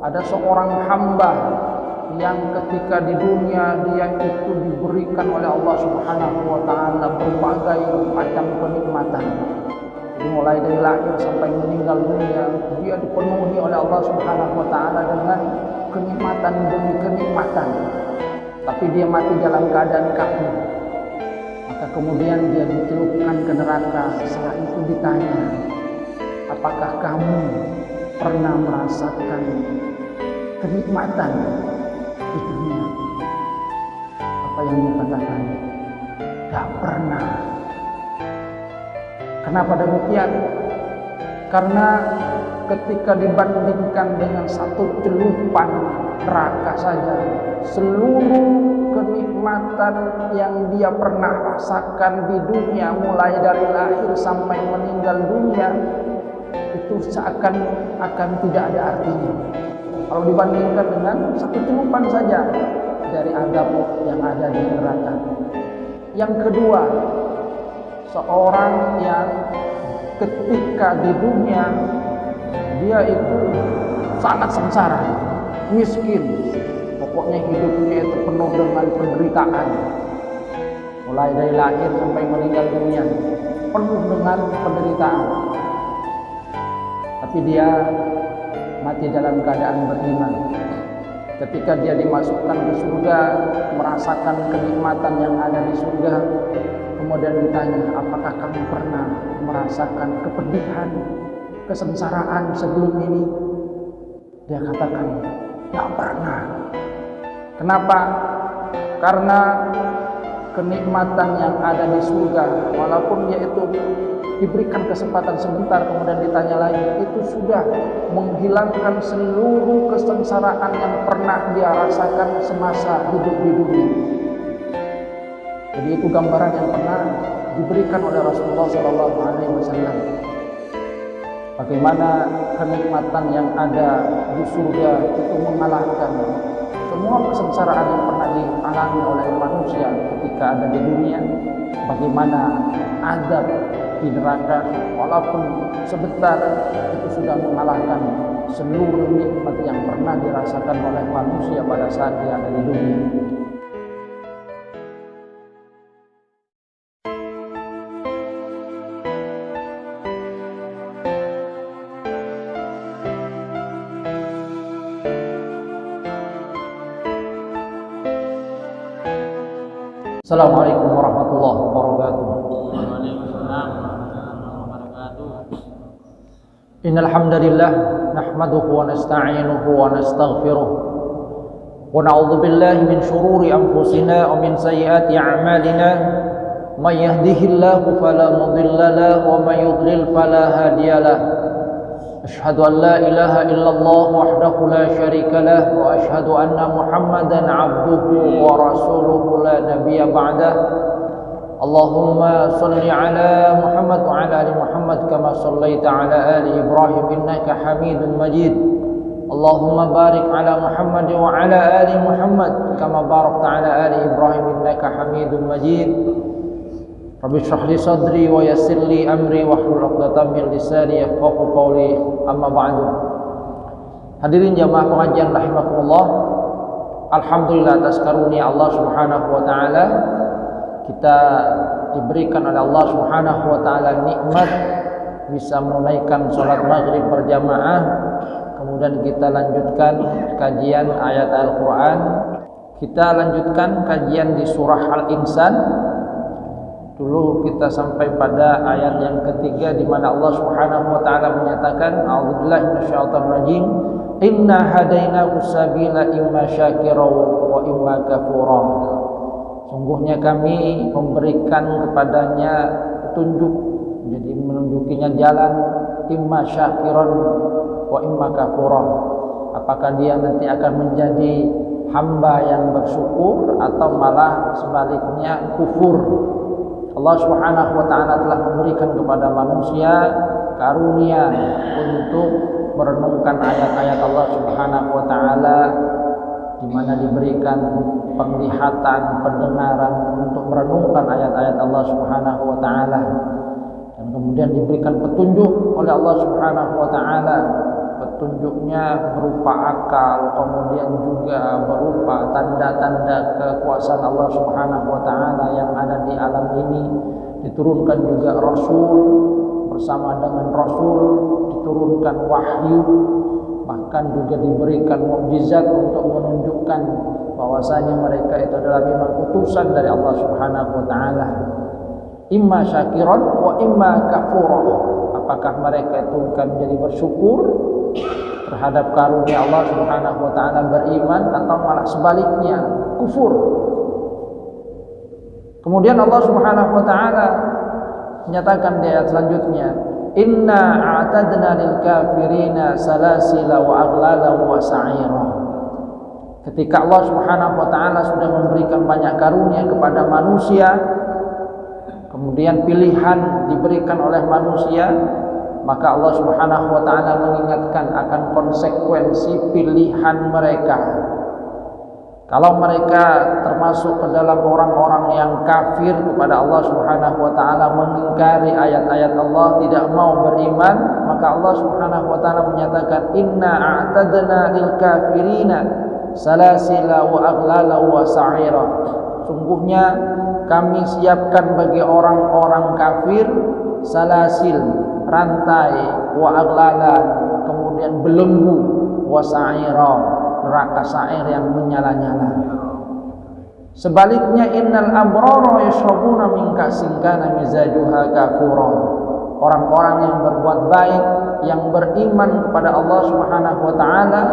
ada seorang hamba yang ketika di dunia dia itu diberikan oleh Allah Subhanahu wa taala berbagai macam kenikmatan. Mulai dari lahir sampai meninggal dunia, dia dipenuhi oleh Allah Subhanahu wa taala dengan kenikmatan demi kenikmatan. Tapi dia mati dalam keadaan kafir. Maka kemudian dia dicelupkan ke neraka. Setelah itu ditanya, apakah kamu pernah merasakan kenikmatan di dunia? Apa yang dia katakan? Gak pernah. Kenapa demikian? Karena ketika dibandingkan dengan satu celupan neraka saja, seluruh kenikmatan yang dia pernah rasakan di dunia mulai dari lahir sampai meninggal dunia itu seakan akan tidak ada artinya kalau dibandingkan dengan satu celupan saja dari azab yang ada di neraka. Yang kedua, seorang yang ketika di dunia dia itu sangat sengsara, miskin, pokoknya hidupnya itu penuh dengan penderitaan, mulai dari lahir sampai meninggal dunia penuh dengan penderitaan. Tapi dia mati dalam keadaan beriman. Ketika dia dimasukkan ke surga, merasakan kenikmatan yang ada di surga, kemudian ditanya, apakah kamu pernah merasakan kepedihan, kesengsaraan sebelum ini? Dia katakan, tidak pernah. Kenapa? Karena kenikmatan yang ada di surga, walaupun dia itu diberikan kesempatan sebentar kemudian ditanya lagi, itu sudah menghilangkan seluruh kesengsaraan yang pernah dia rasakan semasa hidup di dunia. Jadi itu gambaran yang pernah diberikan oleh Rasulullah SAW. Bagaimana kenikmatan yang ada di surga itu mengalahkan semua kesengsaraan yang pernah dialami oleh manusia ketika ada di dunia. Bagaimana azab di neraka walaupun sebentar itu sudah mengalahkan seluruh nikmat yang pernah dirasakan oleh manusia pada saat dia ada di dunia. Assalamualaikum warahmatullahi wabarakatuh. Waalaikumsalam warahmatullahi wabarakatuh. Innal hamdalillah nahmaduhu wa nasta'inuhu wa nastaghfiruh wa na'udzu billahi min shururi anfusina wa min sayyiati a'malina. May yahdihillahu fala mudilla lahu wa may yudlil fala hadiya lahu. Asyhadu an la ilaha illallah wahdahu la syarika lah wa asyhadu anna Muhammadan abduhu wa rasuluhu la nabiyya ba'dah. Allahumma salli ala Muhammad wa ala ali Muhammad kama sallaita ala ali Ibrahim innaka Hamidum Majid. Allahumma barik ala Muhammad wa ala ali Muhammad kama barakta ala ali Ibrahim innaka Hamidum Majid. Rabbi shrah li sadri wa yassir li amri wahlul 'uqdatam min lisani yafqahu qawli. Amma ba'du. Hadirin jamaah pengajian rahimakumullah. Alhamdulillah atas karunia Allah Subhanahu wa taala kita diberikan oleh Allah Subhanahu wa taala nikmat bisa menunaikan salat maghrib berjamaah. Kemudian kita lanjutkan kajian ayat Al-Qur'an. Kita lanjutkan kajian di surah Al-Insan. Dulu kita sampai pada ayat yang ketiga di mana Allah Subhanahu wa taala menyatakan, a'udzubillahi minasyaitonir rajim, inna hadainahu sabila imma syakira wa imma kafura. Sungguhnya kami memberikan kepadanya petunjuk, jadi menunjukinya jalan imma syakiran wa imma kafura. Apakah dia nanti akan menjadi hamba yang bersyukur atau malah sebaliknya kufur. Allah Subhanahu wa taala telah memberikan kepada manusia karunia untuk merenungkan ayat-ayat Allah Subhanahu wa taala, di mana diberikan penglihatan, pendengaran untuk merenungkan ayat-ayat Allah Subhanahu wa taala. Dan kemudian diberikan petunjuk oleh Allah Subhanahu wa taala, petunjuknya berupa akal, kemudian juga berupa tanda-tanda kekuasaan Allah Subhanahu wa taala yang ada di alam ini. Diturunkan juga Rasul, bersama dengan Rasul diturunkan wahyu, bahkan juga diberikan mukjizat untuk menunjukkan bahwasanya mereka itu adalah memang utusan dari Allah Subhanahu wa taala. Imma syakiran wa imma kafura. Apakah mereka itu akan menjadi bersyukur terhadap karunia Allah Subhanahu wa taala, beriman, atau malah sebaliknya kufur. Kemudian Allah Subhanahu wa taala menyatakan di ayat selanjutnya, inna a'tadna lil kafirina salasila wa aghlala wa sa'ira. Ketika Allah Subhanahu wa taala sudah memberikan banyak karunia kepada manusia, kemudian pilihan diberikan oleh manusia, maka Allah Subhanahu wa taala mengingatkan akan konsekuensi pilihan mereka. Kalau mereka termasuk ke dalam orang-orang yang kafir kepada Allah Subhanahu wa taala, mengingkari ayat-ayat Allah, tidak mau beriman, maka Allah Subhanahu wa taala menyatakan inna a'tadna lil kafirina salasila wa aghlala wa sa'ira. Sungguhnya kami siapkan bagi orang-orang kafir salasil, rantai, wa aghlala, kemudian belenggu, wa sa'ira, neraka sa'ir yang menyala-nyala. Sebaliknya innal abrara yashrabuna min ka'sin kana mizajuha kafura. Orang-orang yang berbuat baik, yang beriman kepada Allah Subhanahu wa taala,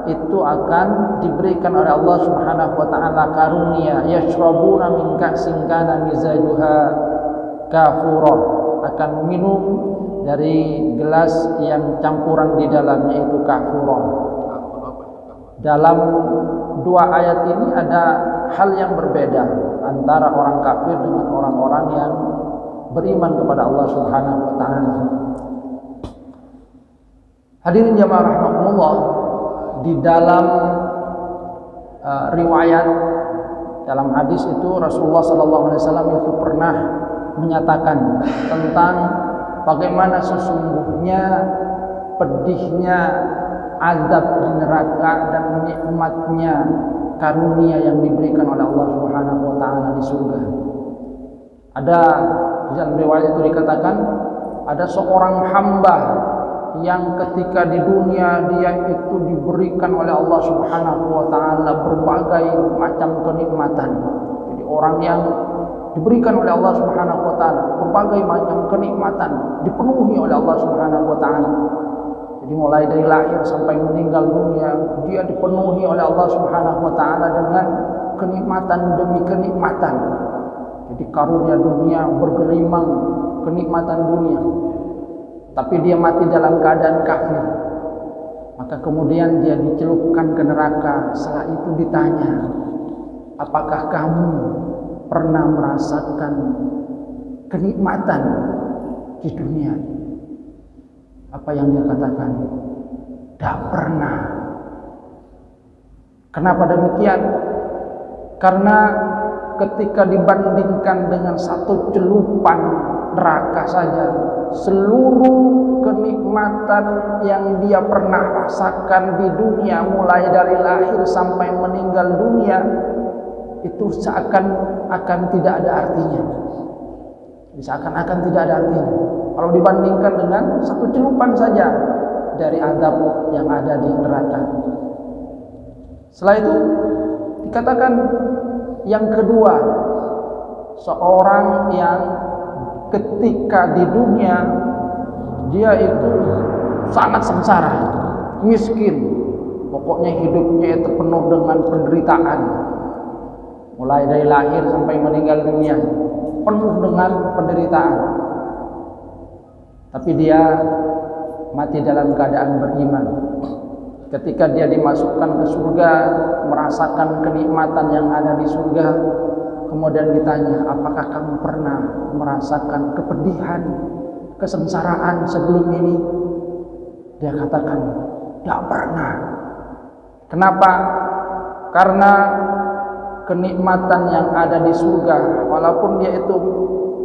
itu akan diberikan oleh Allah Subhanahu wa taala karunia, yashrabuna min ka'sin kana mizajuha kafura, akan minum dari gelas yang campuran di dalamnya itu kafura. Dalam dua ayat ini ada hal yang berbeda antara orang kafir dengan orang-orang yang beriman kepada Allah Subhanahu wa taala. Hadirin jamaah rahimakumullah, di dalam riwayat dalam hadis itu Rasulullah sallallahu alaihi wasallam itu pernah menyatakan tentang bagaimana sesungguhnya pedihnya azab di neraka dan nikmatnya karunia yang diberikan oleh Allah Subhanahu wa taala di surga. Ada di dalam riwayat itu dikatakan ada seorang hamba yang ketika di dunia dia itu diberikan oleh Allah Subhanahu wa taala berbagai macam kenikmatan. Jadi orang yang diberikan oleh Allah Subhanahu wa taala berbagai macam kenikmatan dipenuhi oleh Allah Subhanahu wa taala. Jadi mulai dari lahir sampai meninggal dunia dia dipenuhi oleh Allah Subhanahu wa taala dengan kenikmatan demi kenikmatan. Jadi karunia dunia bergelimang kenikmatan dunia. Tapi dia mati dalam keadaan kafir. Maka kemudian dia dicelupkan ke neraka. Setelah itu ditanya, apakah kamu pernah merasakan kenikmatan di dunia? Apa yang dia katakan? Tidak pernah. Kenapa demikian? Karena ketika dibandingkan dengan satu celupan neraka saja, seluruh kenikmatan yang dia pernah rasakan di dunia mulai dari lahir sampai meninggal dunia itu seakan-akan tidak ada artinya. Seakan-akan tidak ada artinya kalau dibandingkan dengan satu celupan saja dari azab yang ada di neraka. Setelah itu dikatakan yang kedua, seorang yang ketika di dunia dia itu sangat sengsara, miskin, pokoknya hidupnya itu penuh dengan penderitaan, mulai dari lahir sampai meninggal dunia penuh dengan penderitaan. Tapi dia mati dalam keadaan beriman. Ketika dia dimasukkan ke surga, merasakan kenikmatan yang ada di surga, kemudian ditanya, apakah kamu pernah merasakan kepedihan, kesengsaraan sebelum ini? Dia katakan, tidak pernah. Kenapa? Karena kenikmatan yang ada di surga, walaupun dia itu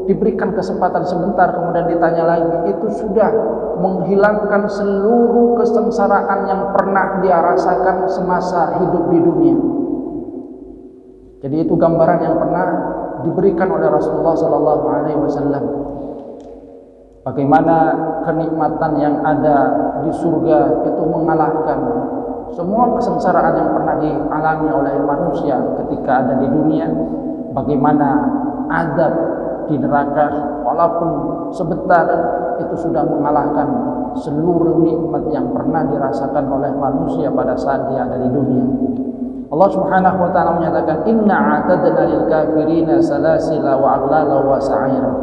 diberikan kesempatan sebentar kemudian ditanya lagi, itu sudah menghilangkan seluruh kesengsaraan yang pernah dia rasakan semasa hidup di dunia. Jadi itu gambaran yang pernah diberikan oleh Rasulullah sallallahu alaihi wasallam. Bagaimana kenikmatan yang ada di surga itu mengalahkan semua kesengsaraan yang pernah dialami oleh manusia ketika ada di dunia. Bagaimana azab di neraka walaupun sebentar itu sudah mengalahkan seluruh nikmat yang pernah dirasakan oleh manusia pada saat dia ada di dunia. Allah Subhanahu wa taala menyatakan, inna a'tadna lil kafirina salasila wa aghlala wa sa'ira.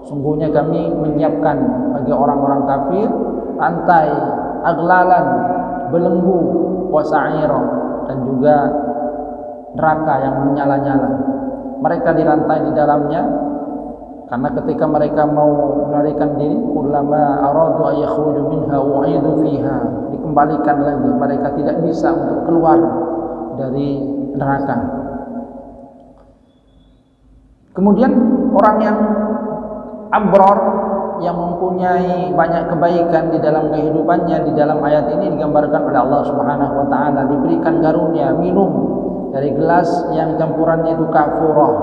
Sungguhnya kami menyiapkan bagi orang-orang kafir rantai, aglalan, belenggu, wa sa'ira, dan juga neraka yang menyala-nyala. Mereka dirantai di dalamnya karena ketika mereka mau melarikan diri, kullama aradu ayakhruju minha u'idu fiha, dikembalikan lagi, mereka tidak bisa untuk keluar dari neraka. Kemudian orang yang abror, yang mempunyai banyak kebaikan di dalam kehidupannya, di dalam ayat ini digambarkan oleh Allah Subhanahu wa taala, diberikan karunia minum dari gelas yang campurannya itu kafurah.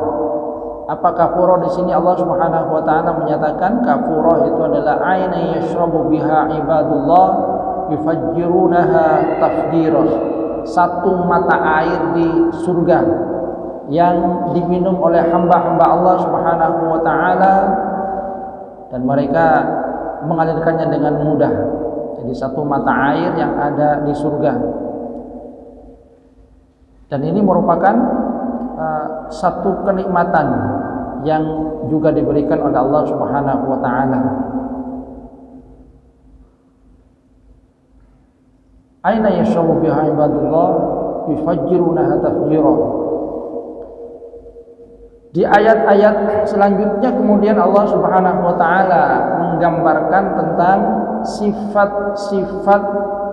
Apa kafurah di sini? Allah Subhanahu wa taala menyatakan kafurah itu adalah aina yashrabu biha ibadullah yufajjirunaha tafjirah. Satu mata air di surga yang diminum oleh hamba-hamba Allah Subhanahu wa taala dan mereka mengalirkannya dengan mudah. Jadi satu mata air yang ada di surga. Dan ini merupakan satu kenikmatan yang juga diberikan oleh Allah Subhanahu wa taala. Aina yashrabu biha ibadullah yufajjirunaha tafjira. Di ayat-ayat selanjutnya kemudian Allah Subhanahu wa taala menggambarkan tentang sifat-sifat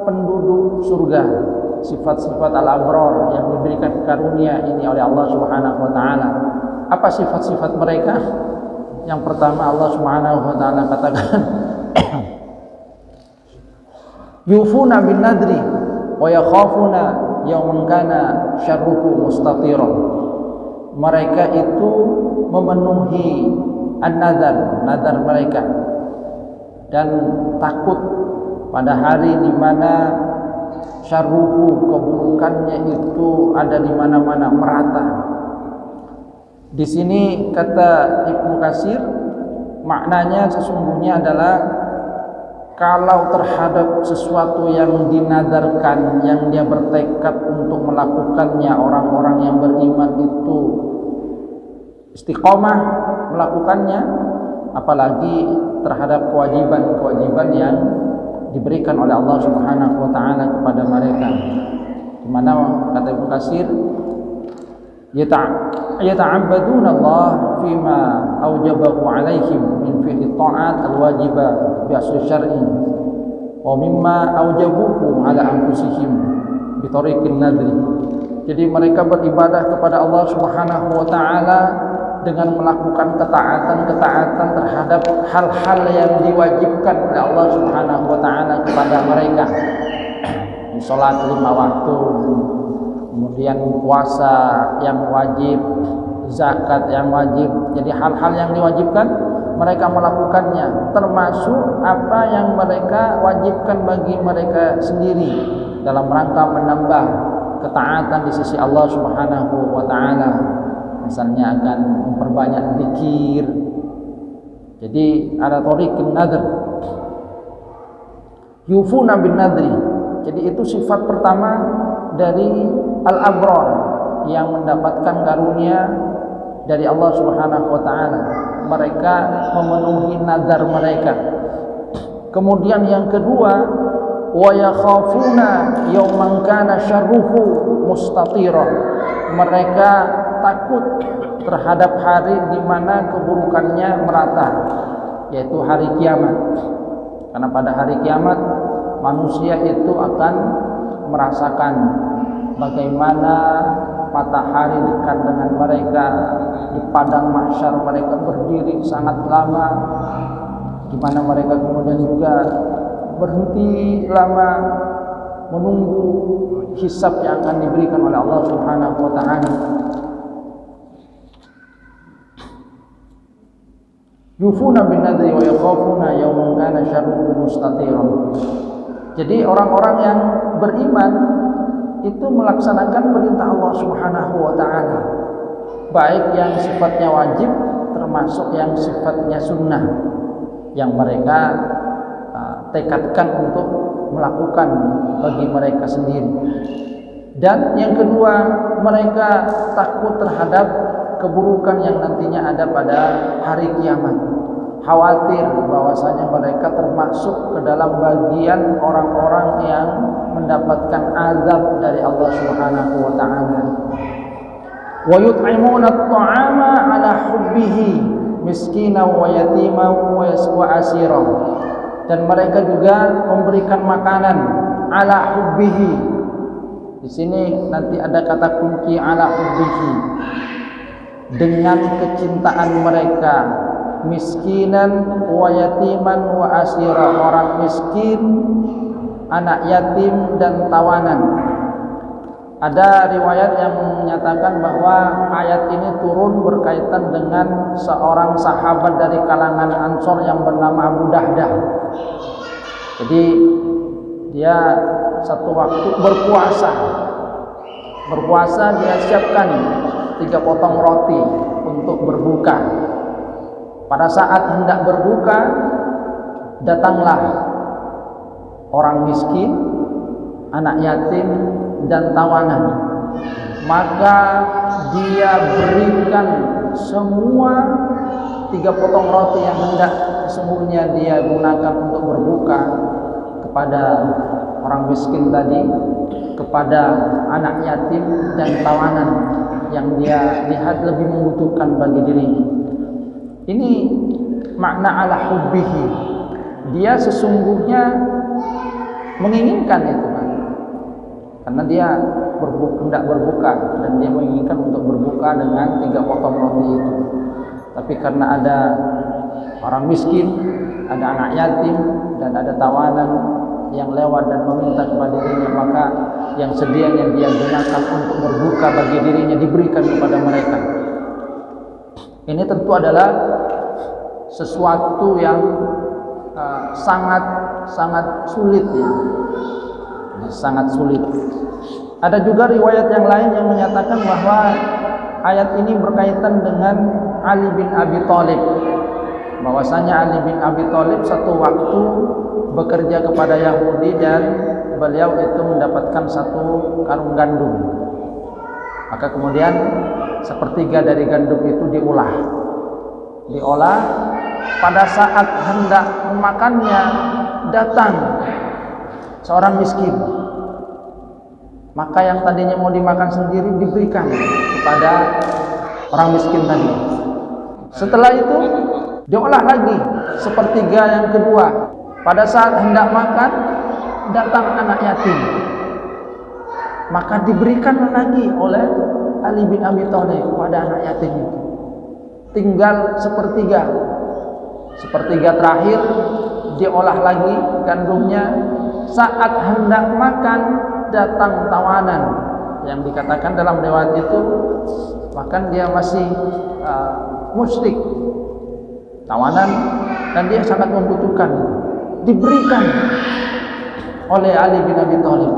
penduduk surga, sifat-sifat al-abrar yang diberikan karunia ini oleh Allah Subhanahu wa taala. Apa sifat-sifat mereka? Yang pertama Allah Subhanahu wa taala katakan yufuna bin nadri wa yakhafuna yawman kana syarruhu mustatira. Mereka itu memenuhi an-nadar, nadar mereka, dan takut pada hari di mana syarruhu, keburukannya itu ada di mana-mana, merata. Di sini kata Ibnu Katsir, maknanya sesungguhnya adalah kalau terhadap sesuatu yang dinadarkan, yang dia bertekad untuk melakukannya, orang-orang yang beriman itu istiqomah melakukannya, apalagi terhadap kewajiban-kewajiban yang diberikan oleh Allah Subhanahu wa taala kepada mereka. Di mana kata Ibnu Katsir, yata'abbaduna Allah fima aujabahu alaihim min fi'li ta'at al-wajibah bi asli syar'i wa mimma aujabuhu ala anfusihim bi tariqin nadri. Jadi mereka beribadah kepada Allah Subhanahu wa taala dengan melakukan ketaatan-ketaatan terhadap hal-hal yang diwajibkan oleh Allah Subhanahu wa taala kepada mereka. Salat 5 waktu, kemudian puasa yang wajib, zakat yang wajib. Jadi hal-hal yang diwajibkan mereka melakukannya, termasuk apa yang mereka wajibkan bagi mereka sendiri dalam rangka menambah ketaatan di sisi Allah Subhanahu wa taala. Misalnya akan memperbanyak zikir. Jadi ada thariqun nadr. Yufuna bin nadri. Jadi itu sifat pertama dari al-abrar yang mendapatkan karunia dari Allah Subhanahu wa taala. Mereka memenuhi nazar mereka. Kemudian yang kedua, wa yakhafuna yawman kana syarruhu mustatira. Mereka takut terhadap hari di mana keburukannya merata, yaitu hari kiamat. Karena pada hari kiamat manusia itu akan merasakan bagaimana matahari dekat dengan mereka, di padang mahsyar mereka berdiri sangat lama, di mana mereka kemudian juga berhenti lama menunggu hisab yang akan diberikan oleh Allah Subhanahu wa taala. Yufuna bin nadri wa yakhafuna yawman kana syarruhu mustatiran. Jadi orang-orang yang beriman itu melaksanakan perintah Allah Subhanahu wa taala, baik yang sifatnya wajib termasuk yang sifatnya sunnah yang mereka tekadkan untuk melakukan bagi mereka sendiri. Dan yang kedua, mereka takut terhadap keburukan yang nantinya ada pada hari kiamat, khawatir bahwasanya mereka termasuk ke dalam bagian orang-orang yang mendapatkan azab dari Allah Subhanahu wa taala. Wa yut'imuna at-ta'ama 'ala hubbihi miskinan wa yatiman wa asiran. Dan mereka juga memberikan makanan ala hubbihi. Di sini nanti ada kata kunci ala hubbihi, dengan kecintaan mereka, miskinan wa yatiman wa asira, orang miskin, anak yatim dan tawanan. Ada riwayat yang menyatakan bahwa ayat ini turun berkaitan dengan seorang sahabat dari kalangan Ansor yang bernama Abu Dahdah. Jadi dia satu waktu berpuasa dia siapkan 3 potong roti untuk berbuka. Pada saat hendak berbuka, datanglah orang miskin, anak yatim dan tawanan. Maka dia berikan semua 3 potong roti yang hendak sesungguhnya dia gunakan untuk berbuka kepada orang miskin tadi, kepada anak yatim dan tawanan yang dia lihat lebih membutuhkan bagi dirinya. Ini makna ala hubbihi. Dia sesungguhnya menginginkan itu kan, karena dia hendak berbuka dan dia menginginkan untuk berbuka dengan 3 potong roti itu. Tapi karena ada orang miskin, ada anak yatim dan ada tawanan yang lewat dan meminta kepada dirinya, maka yang sedianya dia gunakan untuk berbuka bagi dirinya diberikan kepada mereka. Ini tentu adalah sesuatu yang sangat sulit ya. Sangat sulit. Ada juga riwayat yang lain yang menyatakan bahwa ayat ini berkaitan dengan Ali bin Abi Thalib. Bahwasanya Ali bin Abi Thalib satu waktu bekerja kepada Yahudi dan beliau itu mendapatkan 1 karung gandum. Maka kemudian 1/3 dari gandum itu diolah. Pada saat hendak memakannya, datang seorang miskin. Maka yang tadinya mau dimakan sendiri diberikan kepada orang miskin tadi. Setelah itu diolah lagi 1/3 yang kedua. Pada saat hendak makan, datang anak yatim. Maka diberikan lagi oleh Ali bin Abi Thalib kepada anak yatim itu. Tinggal 1/3. 1/3 terakhir diolah lagi gandumnya. Saat hendak makan, datang tawanan yang dikatakan dalam riwayat itu bahkan dia masih musyrik, tawanan, dan dia sangat membutuhkan, diberikan oleh Ali bin Abi Thalib.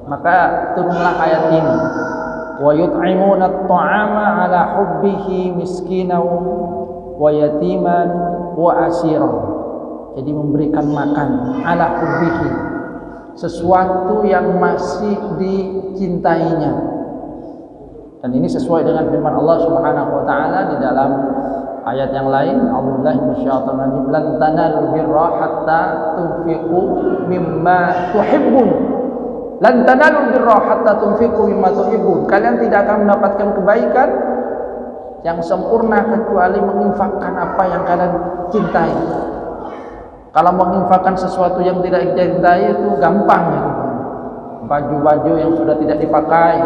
Maka turunlah ayat ini, wa yut'imuna at-ta'ama 'ala hubbihi miskinan wa yatiman wa asiran. Jadi memberikan makan ala hubbihi, sesuatu yang masih dicintainya. Dan ini sesuai dengan firman Allah Subhanahu wa taala di dalam ayat yang lain, a'udzubillahi minasyaitonir rajim, lan tanalul birra hatta tunfiqu mimma tuhibbun. Lan tanalul birra hatta tunfiqu mimma tuhibbun. Kalian tidak akan mendapatkan kebaikan yang sempurna kecuali menginfakkan apa yang kalian cintai. Kalau menginfakkan sesuatu yang tidak dicintai itu gampang ya. Baju-baju yang sudah tidak dipakai,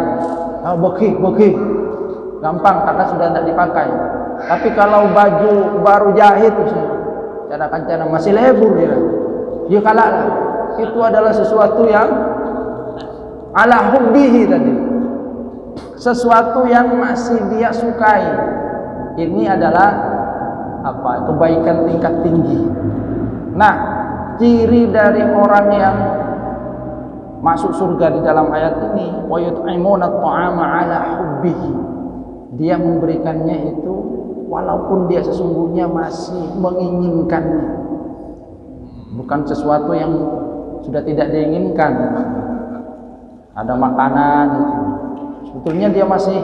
Beki, gampang karena sudah tidak dipakai. Tapi kalau baju baru jahit, cara kancana masih lebur dia kalah. Itu adalah sesuatu yang ala hubbihi tadi, sesuatu yang masih dia sukai. Ini adalah kebaikan tingkat tinggi. Nah, ciri dari orang yang masuk surga di dalam ayat ini, wa yut'imuna at-ta'ama 'ala hubbihi, dia memberikannya itu walaupun dia sesungguhnya masih menginginkannya, bukan sesuatu yang sudah tidak diinginkan. Ada makanan itu, sebetulnya dia masih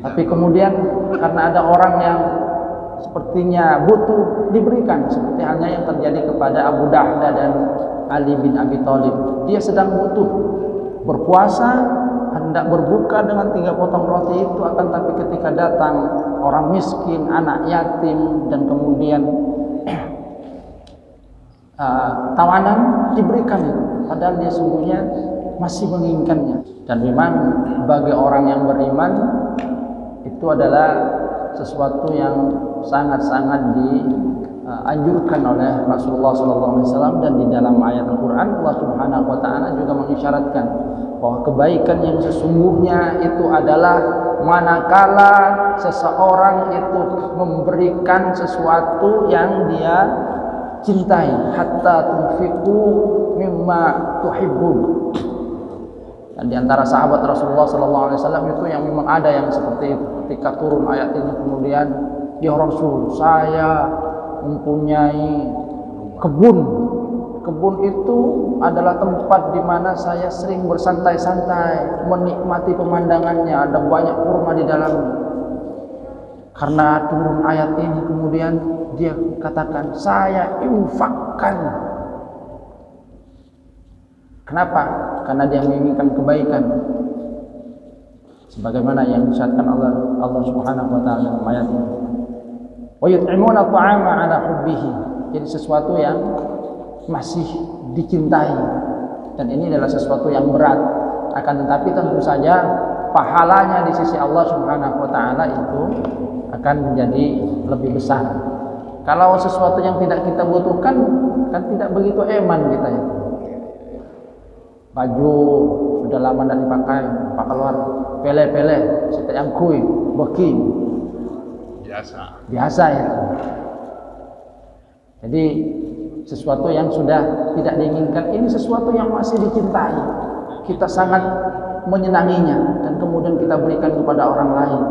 tapi kemudian karena ada orang yang sepertinya butuh, diberikan, seperti halnya yang terjadi kepada Abu Dahda dan Ali bin Abi Thalib. Dia sedang butuh berpuasa, hendak berbuka dengan 3 potong roti itu, akan tapi ketika datang orang miskin, anak yatim, dan kemudian tawanan, diberikan itu, padahal dia sungguhnya masih menginginkannya. Dan memang bagi orang yang beriman itu adalah sesuatu yang sangat-sangat dianjurkan oleh Rasulullah SAW. Dan di dalam ayat Al-Quran Allah Subhanahu Wa Taala juga mengisyaratkan bahwa kebaikan yang sesungguhnya itu adalah manakala seseorang itu memberikan sesuatu yang dia cintai, hatta tunfiqu mimma tuhibbun. Dan di antara sahabat Rasulullah SAW itu yang memang ada yang seperti itu. Ketika turun ayat ini kemudian, ya Rasul, saya mempunyai kebun. Kebun itu adalah tempat di mana saya sering bersantai-santai, menikmati pemandangannya, ada banyak kurma di dalamnya. Karena turun ayat ini kemudian dia katakan, saya infakkan. Kenapa? Karena dia menginginkan kebaikan, sebagaimana yang disyaratkan Allah Subhanahu Wa Taala dalam ayat ini. Wa yut'imuna at-ta'ama 'ala hubbihi. Jadi sesuatu yang masih dicintai, dan ini adalah sesuatu yang berat. Akan tetapi tentu saja pahalanya di sisi Allah Subhanahu Wa Taala itu akan menjadi lebih besar. Kalau sesuatu yang tidak kita butuhkan, kan tidak begitu eman kita ya. Baju sudah lama tidak dipakai, pak keluar pele-pele, setiap yang kui, beki, biasa ya. Jadi sesuatu yang sudah tidak diinginkan, ini sesuatu yang masih dicintai, kita sangat menyenanginya, dan kemudian kita berikan kepada orang lain,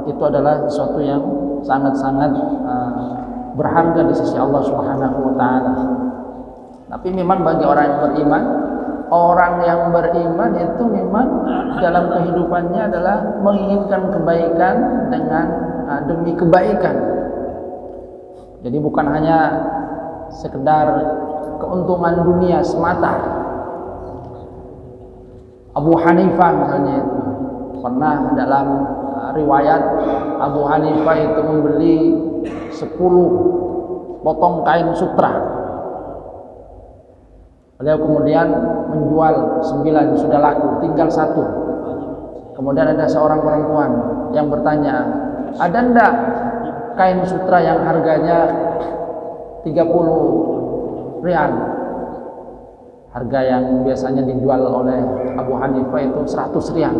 itu adalah sesuatu yang sangat-sangat berharga di sisi Allah Subhanahu Wa Taala. Tapi memang bagi orang yang beriman, itu memang dalam kehidupannya adalah menginginkan kebaikan dengan demi kebaikan. Jadi bukan hanya sekedar keuntungan dunia semata. Abu Hanifah misalnya itu pernah dalam riwayat, Abu Hanifah itu membeli 10 potong kain sutra. Beliau kemudian menjual 9, sudah laku, tinggal 1. Kemudian ada seorang perempuan yang bertanya, ada enggak kain sutra yang harganya 30 rial? Harga yang biasanya dijual oleh Abu Hanifah itu 100 rial.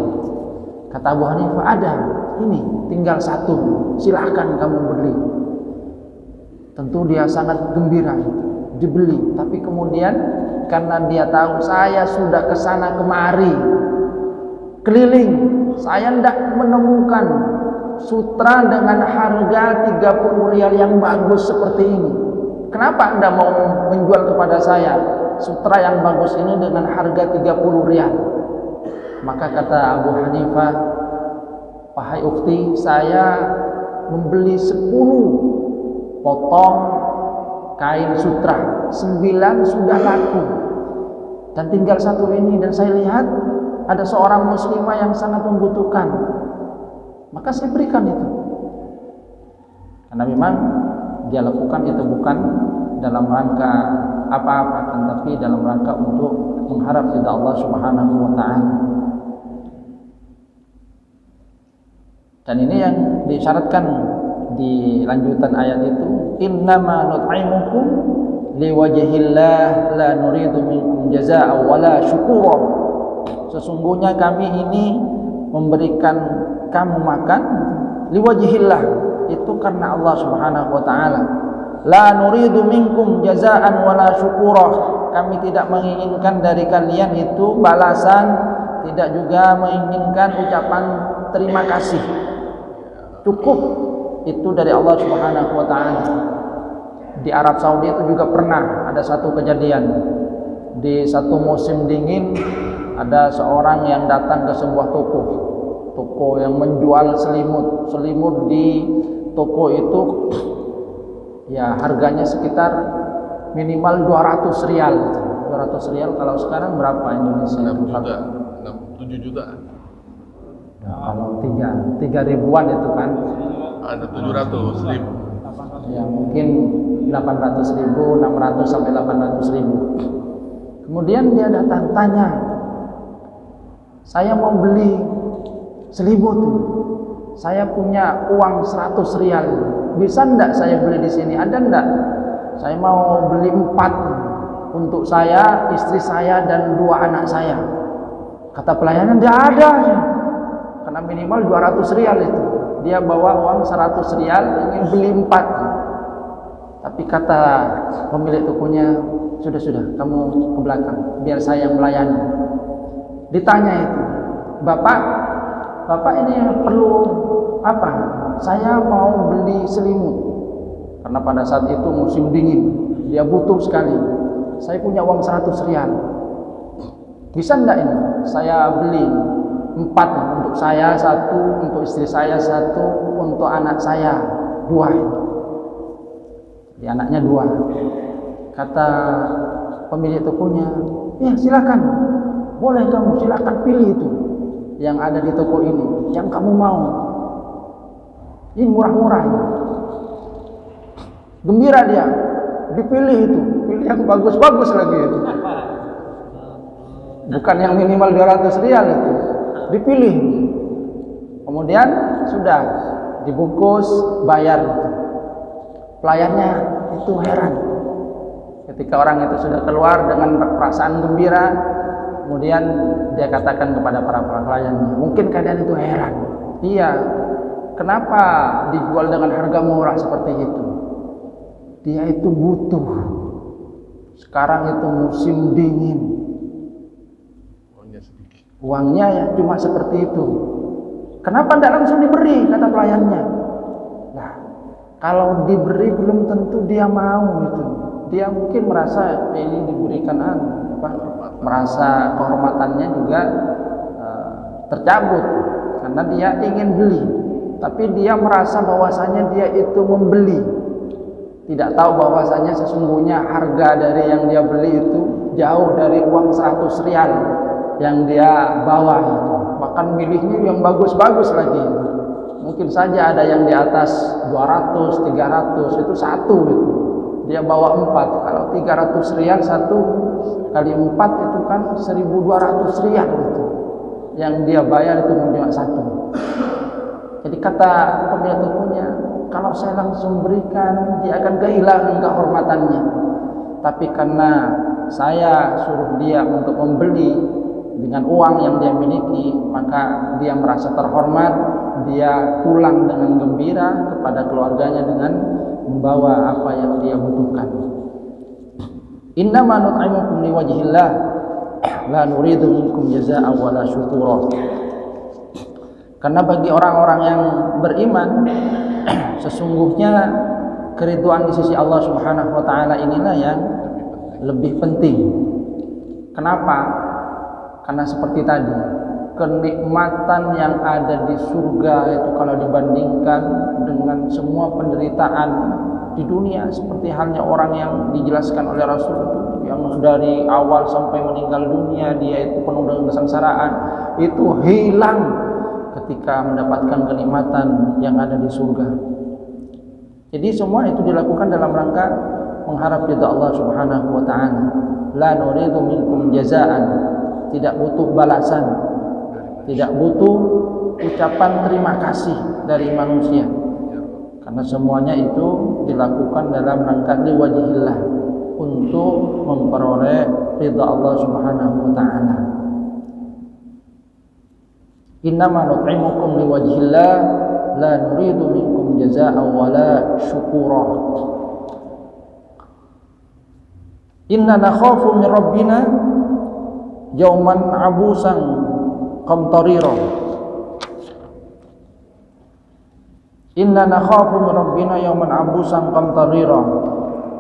Kata Abu Hanifah, ada, ini tinggal 1, silahkan kamu beli. Tentu dia sangat gembira, dibeli. Tapi kemudian karena dia tahu, saya sudah kesana kemari, keliling, saya tidak menemukan sutra dengan harga 30 rial yang bagus seperti ini. Kenapa Anda mau menjual kepada saya sutra yang bagus ini dengan harga 30 rial? Maka kata Abu Hanifah, wahai ukhti, saya membeli 10 potong kain sutra, 9 sudah laku, dan tinggal 1 ini, dan saya lihat ada seorang muslimah yang sangat membutuhkan, maka saya berikan itu. Karena memang dia lakukan itu bukan dalam rangka apa-apa, tapi dalam rangka untuk mengharap ridha Allah Subhanahu Wa Taala. Dan ini yang disyaratkan di lanjutan ayat itu, innama nut'imukum liwajhillah la nuridu minkum jazaa'a wala syukura. Sesungguhnya kami ini memberikan kamu makan liwajhillah, itu karena Allah Subhanahu wa taala. La nuridu minkum jazaa'an wala syukura. Kami tidak menginginkan dari kalian itu balasan, tidak juga menginginkan ucapan terima kasih. Cukup itu dari Allah Subhanahu wa taala. Di Arab Saudi itu juga pernah ada satu kejadian. Di satu musim dingin ada seorang yang datang ke sebuah toko yang menjual selimut. Selimut di toko itu ya harganya sekitar minimal 200 rial. 200 rial kalau sekarang berapa Indonesia? 7 juta. Ya, kalau 3 ribuan itu kan Ada 700 ribu. ya mungkin 800 ribu, 600 sampai 800 ribu. Kemudian dia datang tanya, saya mau beli selimut, saya punya uang 100 rial, bisa enggak saya beli di sini? Ada enggak? Saya mau beli 4 untuk saya, istri saya dan 2 anak saya. Kata pelayannya, tidak ada, karena minimal 200 rial itu. Dia bawa uang 100 rial, ingin beli 4. Tapi kata pemilik tokonya, sudah, kamu ke belakang, biar saya yang melayani. Ditanya itu, Bapak ini perlu apa? Saya mau beli selimut. Karena pada saat itu musim dingin, dia butuh sekali. Saya punya uang 100 rial. Bisa enggak ini? Saya beli 4 untuk saya, 1 untuk istri saya, 1 untuk anak saya, 2. Di anaknya 2. Kata pemilik tokonya, ya silakan, boleh kamu silakan pilih itu yang ada di toko ini, yang kamu mau. Ini murah-murah. Gembira dia, dipilih itu, pilih yang bagus-bagus lagi itu. Bukan yang minimal 200 rial itu, dipilih. Kemudian sudah dibungkus, bayar. Pelayannya itu heran. Ketika orang itu sudah keluar dengan perasaan gembira, kemudian dia katakan kepada para pelayannya, mungkin kalian itu heran. Iya, kenapa dijual dengan harga murah seperti itu? Dia itu butuh. Sekarang itu musim dingin. Uangnya ya cuma seperti itu. Kenapa tidak langsung diberi? Kata pelayannya. Nah, kalau diberi belum tentu dia mau itu. Dia mungkin merasa ini diberikan merasa kehormatannya juga tercabut karena dia ingin beli. Tapi dia merasa bahwasanya dia itu membeli. Tidak tahu bahwasanya sesungguhnya harga dari yang dia beli itu jauh dari uang 100 rial yang dia bawa itu. Bahkan milihnya yang bagus-bagus lagi. Mungkin saja ada yang di atas 200, 300, itu 1 itu. Dia bawa 4. Kalau 300 rial 1 kali 4 itu kan 1.200 rial itu. Yang dia bayar itu cuma 1. Jadi kata pemilik tokonya, kalau saya langsung berikan, dia akan kehilangan kehormatannya. Tapi karena saya suruh dia untuk membeli dengan uang yang dia miliki, maka dia merasa terhormat. Dia pulang dengan gembira kepada keluarganya dengan membawa apa yang dia butuhkan. Innama nut'imukum liwajhillah la nuridu minkum jazaa'an wala syukura. Karena bagi orang-orang yang beriman, sesungguhnya keridhaan di sisi Allah Subhanahu wa taala inilah yang lebih penting. Kenapa? Karena seperti tadi, kenikmatan yang ada di surga itu kalau dibandingkan dengan semua penderitaan di dunia, seperti halnya orang yang dijelaskan oleh Rasul itu, yang dari awal sampai meninggal dunia dia itu penuh dengan kesengsaraan, itu hilang ketika mendapatkan kenikmatan yang ada di surga. Jadi semua itu dilakukan dalam rangka mengharap ridha Allah Subhanahu wa taala. La nuridu minkum jazaa'an, tidak butuh balasan, tidak butuh ucapan terima kasih dari manusia. Karena semuanya itu dilakukan dalam rangka liwajhillah, untuk memperoleh ridha Allah Subhanahu wa taala. Innama nut'imukum liwajhillah la nuridu minkum jazaa'an wala syukura. Inna nakhafu min rabbina yauman abusan qamtarira. Inna nakhafu min rabbina yauman abusan qamtarira.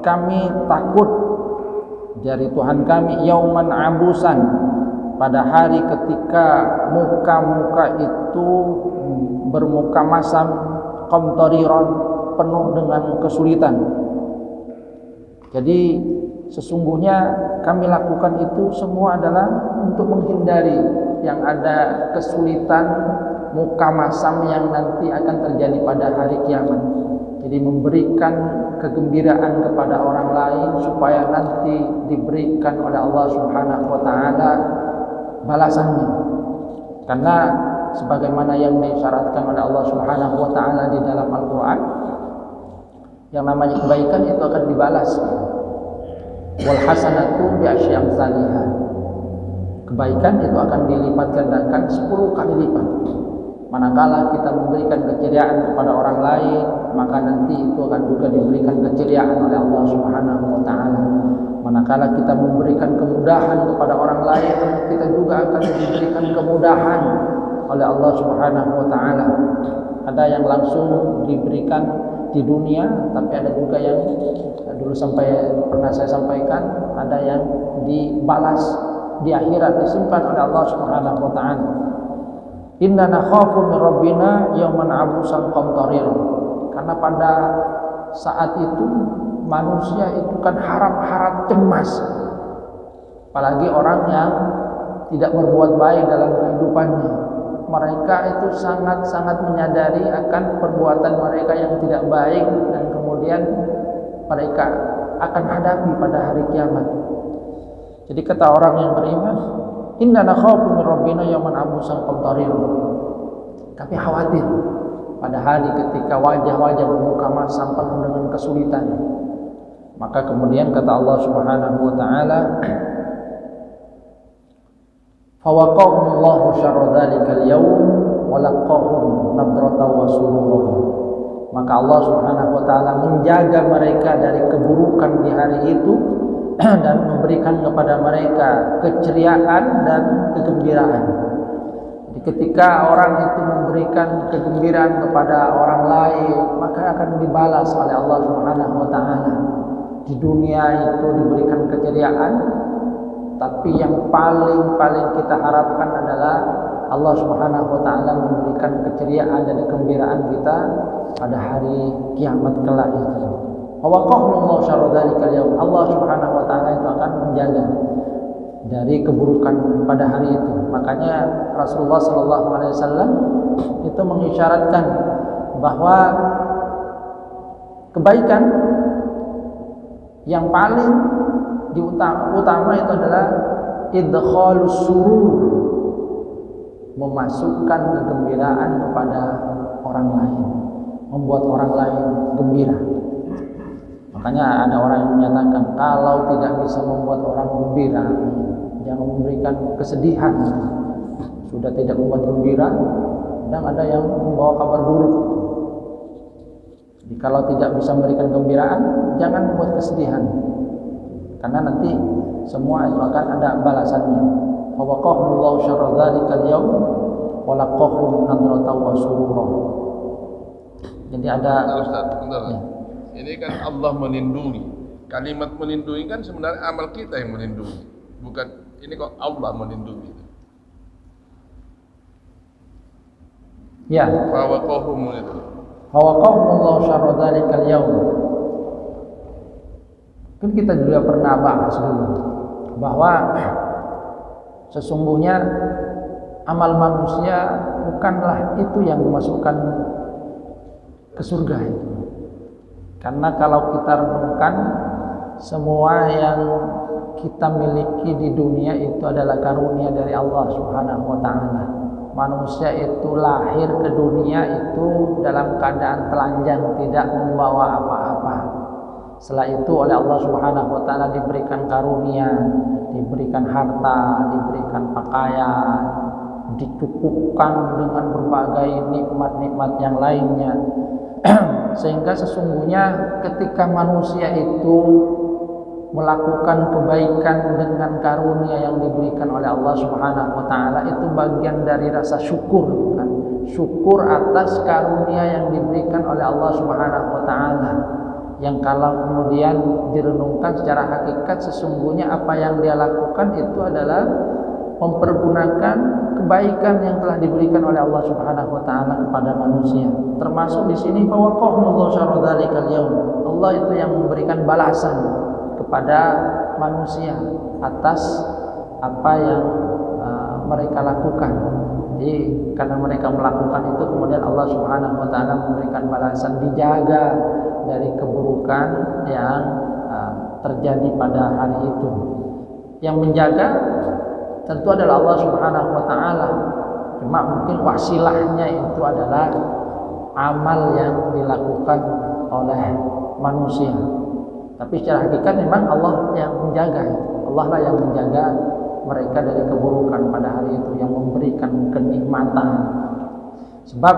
Kami takut dari Tuhan kami yauman abusan, pada hari ketika muka-muka itu bermuka masam, qamtariran, penuh dengan kesulitan. Jadi sesungguhnya kami lakukan itu semua adalah untuk menghindari yang ada kesulitan muka masam yang nanti akan terjadi pada hari kiamat. Jadi memberikan kegembiraan kepada orang lain supaya nanti diberikan oleh Allah Subhanahu wa taala balasannya. Karena sebagaimana yang disyaratkan oleh Allah Subhanahu wa taala di dalam Al-Qur'an, yang namanya kebaikan itu akan dibalas. Wal hasanatu bi asyri amsalihha. Kebaikan itu akan dilipat gandakan 10 kali lipat. Manakala kita memberikan keceriaan kepada orang lain, maka nanti itu akan juga diberikan keceriaan oleh Allah Subhanahu wa taala. Manakala kita memberikan kemudahan kepada orang lain, kita juga akan diberikan kemudahan oleh Allah Subhanahu wa taala. Ada yang langsung diberikan di dunia, tapi ada juga yang dulu pernah saya sampaikan, ada yang dibalas di akhirat, disimpan oleh Allah Subhanahu wa taala. Inna nakhafu min rabbina yauman abusan qamtarir. Karena pada saat itu manusia itu kan harap-harap cemas. Apalagi orang yang tidak berbuat baik dalam kehidupannya. Mereka itu sangat-sangat menyadari akan perbuatan mereka yang tidak baik, dan kemudian mereka akan hadapi pada hari kiamat. Jadi kata orang yang beriman, inna nakhafu min rabbina yauman abusan qamtarir. Kami khawatir pada hari ketika wajah-wajah bermuka masam penuh dengan kesulitan. Maka kemudian kata Allah Subhanahu wa taala, fawaqahumullahu syarra dzalikal yaum wa laqahum nadratan wa surura. Maka Allah Subhanahu wa taala menjaga mereka dari keburukan di hari itu dan memberikan kepada mereka keceriaan dan kegembiraan. Jadi ketika orang itu memberikan kegembiraan kepada orang lain, maka akan dibalas oleh Allah Subhanahu wa taala. Di dunia itu diberikan keceriaan, tapi yang paling kita harapkan adalah Allah Subhanahu wa taala memberikan keceriaan dan kegembiraan kita pada hari kiamat kelak itu. Waqahullahu syarra dzalikal yaum. Allah Subhanahu wa taala itu akan menjaga dari keburukan pada hari itu. Makanya Rasulullah sallallahu alaihi wasallam itu mengisyaratkan bahwa kebaikan yang paling utama itu adalah idkhalus surur, memasukkan kegembiraan kepada orang lain, membuat orang lain gembira. Makanya ada orang yang menyatakan kalau tidak bisa membuat orang gembira, jangan memberikan kesedihan. Sudah tidak membuat gembira, dan ada yang membawa kabar buruk. Jadi kalau tidak bisa memberikan gembiraan, jangan membuat kesedihan. Karena nanti semua itu akan ada balasannya. Waqahullahu syarra dzalikal yaum wa laqahum nadratan wa surura. Jadi ada Ustaz, bentar. Ya. Ini kan Allah melindungi. Kalimat melindungi kan sebenarnya amal kita yang melindungi. Bukan ini kok Allah melindungi. Ya. Fawaqahum itu. Fawaqahumullahu syarra dzalikal yaum. Kan kita juga pernah bahas dulu bahwa sesungguhnya amal manusia bukanlah itu yang memasukkan ke surga itu. Karena kalau kita renungkan, semua yang kita miliki di dunia itu adalah karunia dari Allah Subhanahu wa taala. manusia itu lahir ke dunia itu dalam keadaan telanjang, tidak membawa apa-apa. Setelah itu oleh Allah Subhanahu wa taala diberikan karunia, diberikan harta, diberikan pakaian, dicukupkan dengan berbagai nikmat-nikmat yang lainnya. Sehingga sesungguhnya ketika manusia itu melakukan kebaikan dengan karunia yang diberikan oleh Allah Subhanahu wa taala, itu bagian dari rasa syukur, kan? Syukur atas karunia yang diberikan oleh Allah Subhanahu wa taala. Yang kalau kemudian direnungkan secara hakikat, sesungguhnya apa yang dia lakukan itu adalah mempergunakan kebaikan yang telah diberikan oleh Allah Subhanahu wa taala kepada manusia. Termasuk di sini fawaqahumullahu syarra dzalikal yaum. Allah itu yang memberikan balasan kepada manusia atas apa yang mereka lakukan. Jadi karena mereka melakukan itu, kemudian Allah Subhanahu wa taala memberikan balasan, dijaga dari keburukan yang terjadi pada hari itu. Yang menjaga tentu adalah Allah Subhanahu wa taala. Cuma mungkin wasilahnya itu adalah amal yang dilakukan oleh manusia. Tapi secara hakikat memang Allah yang menjaga. Allah lah yang menjaga mereka dari keburukan pada hari itu, yang memberikan kenikmatan. Sebab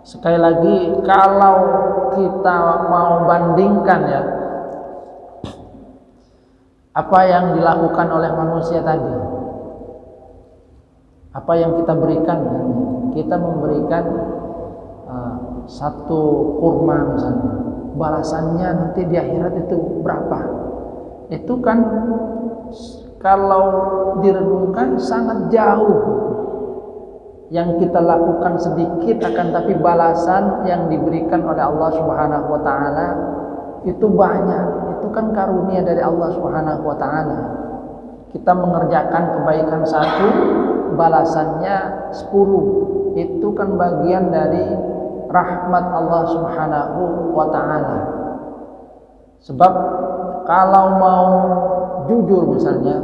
sekali lagi, kalau kita mau bandingkan ya, apa yang dilakukan oleh manusia tadi, apa yang kita berikan, kita memberikan satu kurma misalnya, balasannya nanti di akhirat itu berapa? Itu kan kalau direnungkan sangat jauh. Yang kita lakukan sedikit, akan tapi balasan yang diberikan oleh Allah Subhanahu wa taala itu banyak. Itu kan karunia dari Allah Subhanahu wa taala. Kita mengerjakan kebaikan satu, balasannya 10. Itu kan bagian dari rahmat Allah Subhanahu wa taala. Sebab kalau mau jujur misalnya,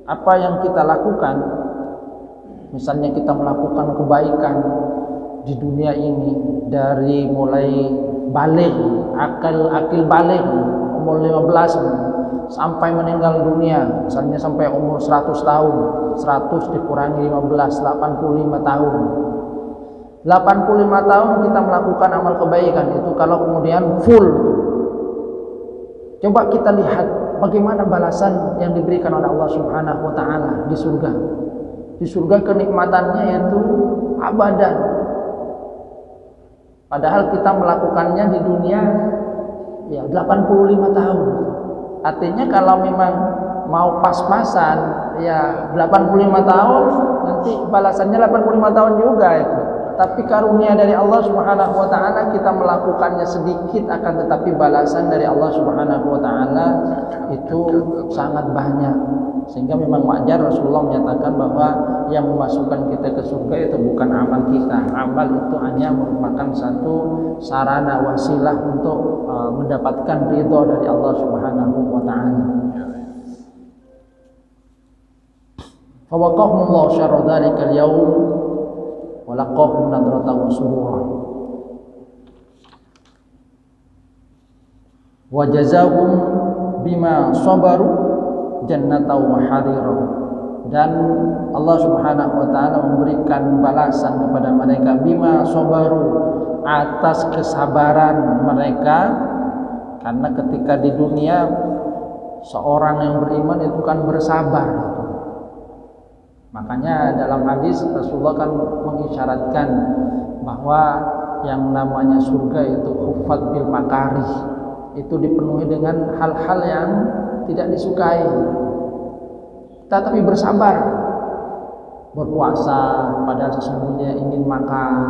apa yang kita lakukan, misalnya kita melakukan kebaikan di dunia ini dari mulai balik, akil balik umur 15 sampai meninggal dunia, misalnya sampai umur 100 tahun, 100 dikurangi 15, 85 tahun. 85 tahun kita melakukan amal kebaikan itu, kalau kemudian full, coba kita lihat bagaimana balasan yang diberikan oleh Allah Subhanahu wa taala di surga. Di surga kenikmatannya yaitu abadan. Padahal kita melakukannya di dunia ya 85 tahun. Artinya kalau memang mau pas-pasan ya 85 tahun, nanti balasannya 85 tahun juga itu. Tapi karunia dari Allah Subhanahu wa taala, kita melakukannya sedikit, akan tetapi balasan dari Allah Subhanahu wa taala itu sangat banyak. Sehingga memang wajar Rasulullah menyatakan bahwa yang memasukkan kita ke surga itu bukan amal kita. Amal itu hanya merupakan satu sarana, wasilah untuk mendapatkan ridha dari Allah Subhanahu wa taala. Fawaqahumullahu syarra dzalikal yaum wa laqahum nadratan wa surura wa jazaahum bima sabaru jannatan wa harira. Dan Allah Subhanahu wa taala memberikan balasan kepada mereka bima sabaru, atas kesabaran mereka. Karena ketika di dunia seorang yang beriman itu kan bersabar. Makanya dalam hadis Rasulullah kan mengisyaratkan bahwa yang namanya surga itu huffat bil makarih, itu dipenuhi dengan hal-hal yang tidak disukai. Tetapi bersabar, berpuasa padahal sesungguhnya ingin makan,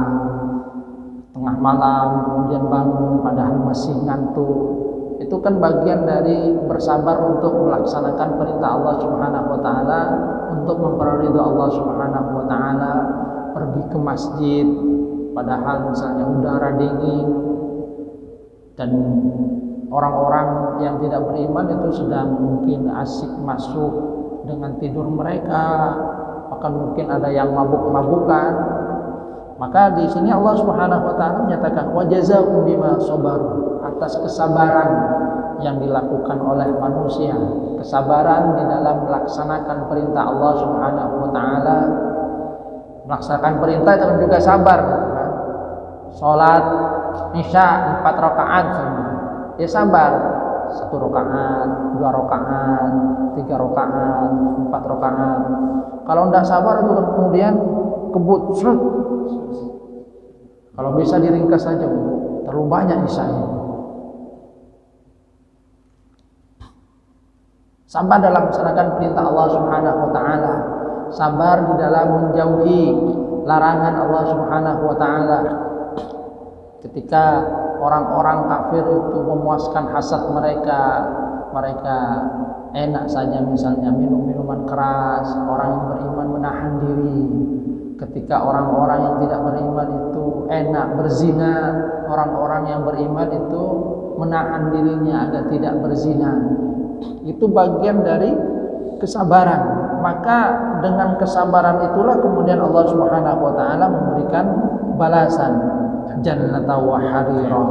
tengah malam kemudian bangun padahal masih ngantuk. Itu kan bagian dari bersabar untuk melaksanakan perintah Allah Subhanahu wa taala, untuk memperoleh ridha Allah Subhanahu wa taala. Pergi ke masjid padahal misalnya udara dingin dan orang-orang yang tidak beriman itu sedang mungkin asik masuk dengan tidur mereka, bahkan mungkin ada yang mabuk-mabukan. Maka di sini Allah Subhanahu wa taala menyatakan wa jazaa'um bima sabaru, atas kesabaran yang dilakukan oleh manusia, kesabaran di dalam melaksanakan perintah Allah Subhanahu wa taala. Melaksanakan perintah itu juga sabar, gitu kan. Salat Isya 4 rakaat ya sabar, 1 rakaat, 2 rakaat, 3 rakaat, 4 rakaat. Kalau tidak sabar itu kemudian kebut, srut. Kalau bisa diringkas saja, terlalu banyak Isya-nya. Sabar dalam melaksanakan perintah Allah Subhanahu wa taala, sabar di dalam menjauhi larangan Allah Subhanahu wa taala. Ketika orang-orang kafir itu memuaskan hasad mereka enak saja misalnya minum minuman keras, orang yang beriman menahan diri. Ketika orang-orang yang tidak beriman itu enak berzina, orang-orang yang beriman itu menahan dirinya agar tidak berzina. Itu bagian dari kesabaran. Maka dengan kesabaran itulah kemudian Allah Subhanahu wa taala memberikan balasan jannata wa harira.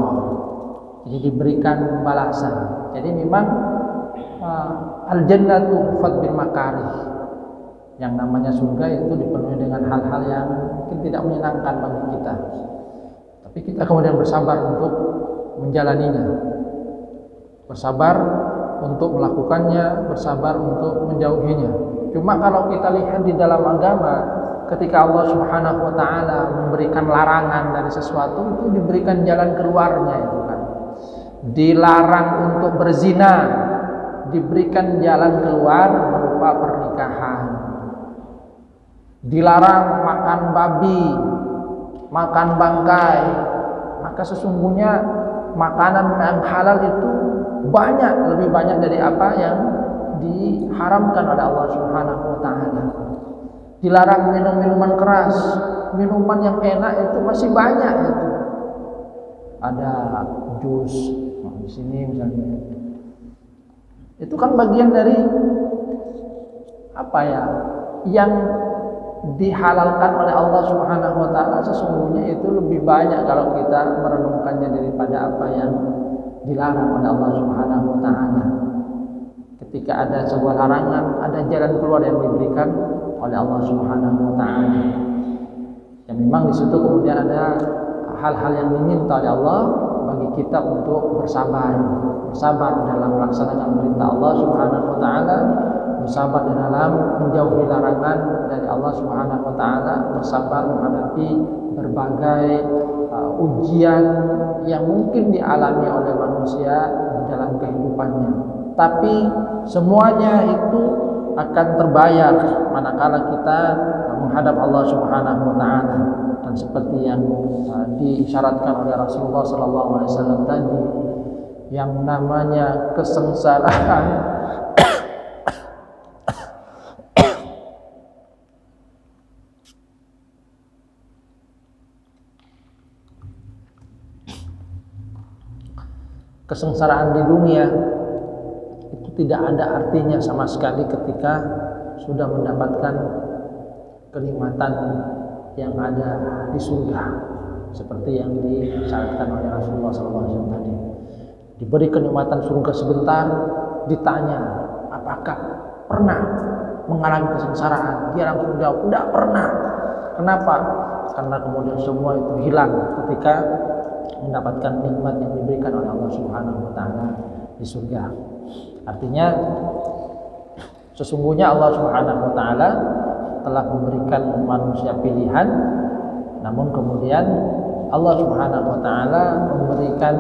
Jadi diberikan balasan. Jadi memang al jannatu fad bil makarih. Yang namanya surga itu dipenuhi dengan hal-hal yang mungkin tidak menyenangkan bagi kita. Tapi kita kemudian bersabar untuk menjalaninya. Bersabar untuk melakukannya, bersabar untuk menjauhinya. Cuma kalau kita lihat di dalam agama, ketika Allah Subhanahu wa taala memberikan larangan dari sesuatu, itu diberikan jalan keluarnya itu kan. Dilarang untuk berzina, diberikan jalan keluar berupa pernikahan. Dilarang makan babi, makan bangkai. Maka sesungguhnya makanan yang halal itu banyak, lebih banyak dari apa yang diharamkan oleh Allah Subhanahu wa taala. Dilarang minum minuman keras, minuman yang enak itu masih banyak itu. Ada jus di sini misalnya. Itu kan bagian dari apa ya? Yang dihalalkan oleh Allah Subhanahu wa taala, sesungguhnya itu lebih banyak kalau kita merenungkannya daripada apa yang dilarang oleh Allah Subhanahu wa taala. Ketika ada sebuah larangan, ada jalan keluar yang diberikan oleh Allah Subhanahu wa taala. Ya memang di situ kemudian ada hal-hal yang diminta oleh Allah bagi kita untuk bersabar dalam melaksanakan perintah Allah Subhanahu wa taala, bersabar dalam menjauhi larangan dari Allah Subhanahu wa taala, bersabar menghadapi berbagai ujian yang mungkin dialami oleh manusia di dalam kehidupannya. Tapi semuanya itu akan terbayar manakala kita menghadap Allah Subhanahu wa taala. Dan seperti yang diisyaratkan oleh Rasulullah sallallahu alaihi wasallam tadi, yang namanya kesengsaraan kesengsaraan di dunia itu tidak ada artinya sama sekali ketika sudah mendapatkan kenikmatan yang ada di surga, seperti yang disyaratkan oleh Rasulullah SAW tadi. Diberi kenikmatan surga sebentar, ditanya apakah pernah mengalami kesengsaraan, dia langsung jawab tidak pernah. Kenapa? Karena kemudian semua itu hilang ketika mendapatkan nikmat yang diberikan oleh Allah Subhanahu wa taala di surga. Artinya sesungguhnya Allah Subhanahu wa taala telah memberikan manusia pilihan, namun kemudian Allah Subhanahu wa taala memberikan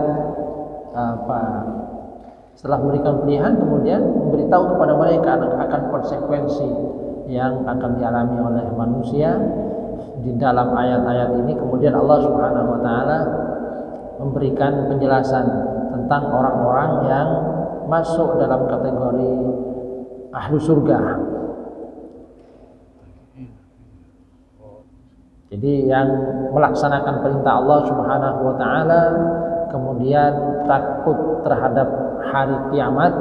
setelah memberikan pilihan kemudian memberitahu kepada mereka akan konsekuensi yang akan dialami oleh manusia. Di dalam ayat-ayat ini kemudian Allah Subhanahu wa taala memberikan penjelasan tentang orang-orang yang masuk dalam kategori ahlu surga. Jadi yang melaksanakan perintah Allah Subhanahu wa taala, kemudian takut terhadap hari kiamat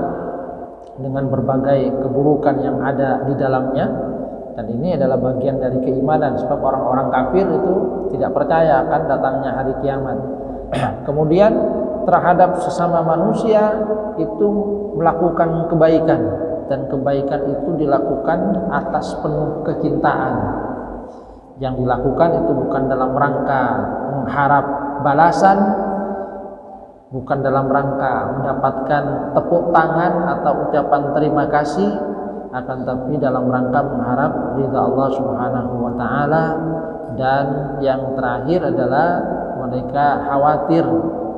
dengan berbagai keburukan yang ada di dalamnya, Dan ini adalah bagian dari keimanan, sebab orang-orang kafir itu tidak percaya akan datangnya hari kiamat. Kemudian terhadap sesama manusia itu melakukan kebaikan, dan kebaikan itu dilakukan atas penuh kecintaan. Yang dilakukan itu bukan dalam rangka mengharap balasan, bukan dalam rangka mendapatkan tepuk tangan atau ucapan terima kasih, akan tapi dalam rangka mengharap ridha Allah Subhanahu wa taala. Dan yang terakhir adalah mereka khawatir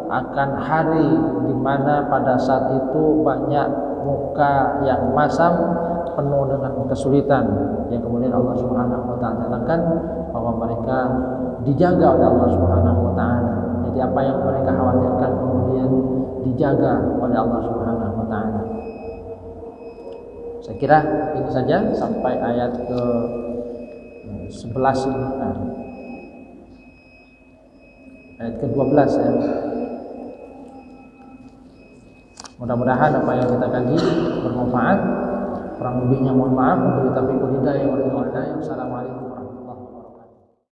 akan hari di mana pada saat itu banyak muka yang masam penuh dengan kesulitan, yang kemudian Allah Subhanahu wa taala katakan bahwa mereka dijaga oleh Allah Subhanahu wa taala. Jadi apa yang mereka khawatirkan kemudian dijaga oleh Allah Subhanahu wa taala. Saya kira ini saja sampai ayat ke 11 ini. Nah, ayat ke-12 ya. Mudah-mudahan apa yang kita kaji bermanfaat. Kurang lebihnya mohon maaf. Wabillahi taufiq wal hidayah. Wassalamualaikum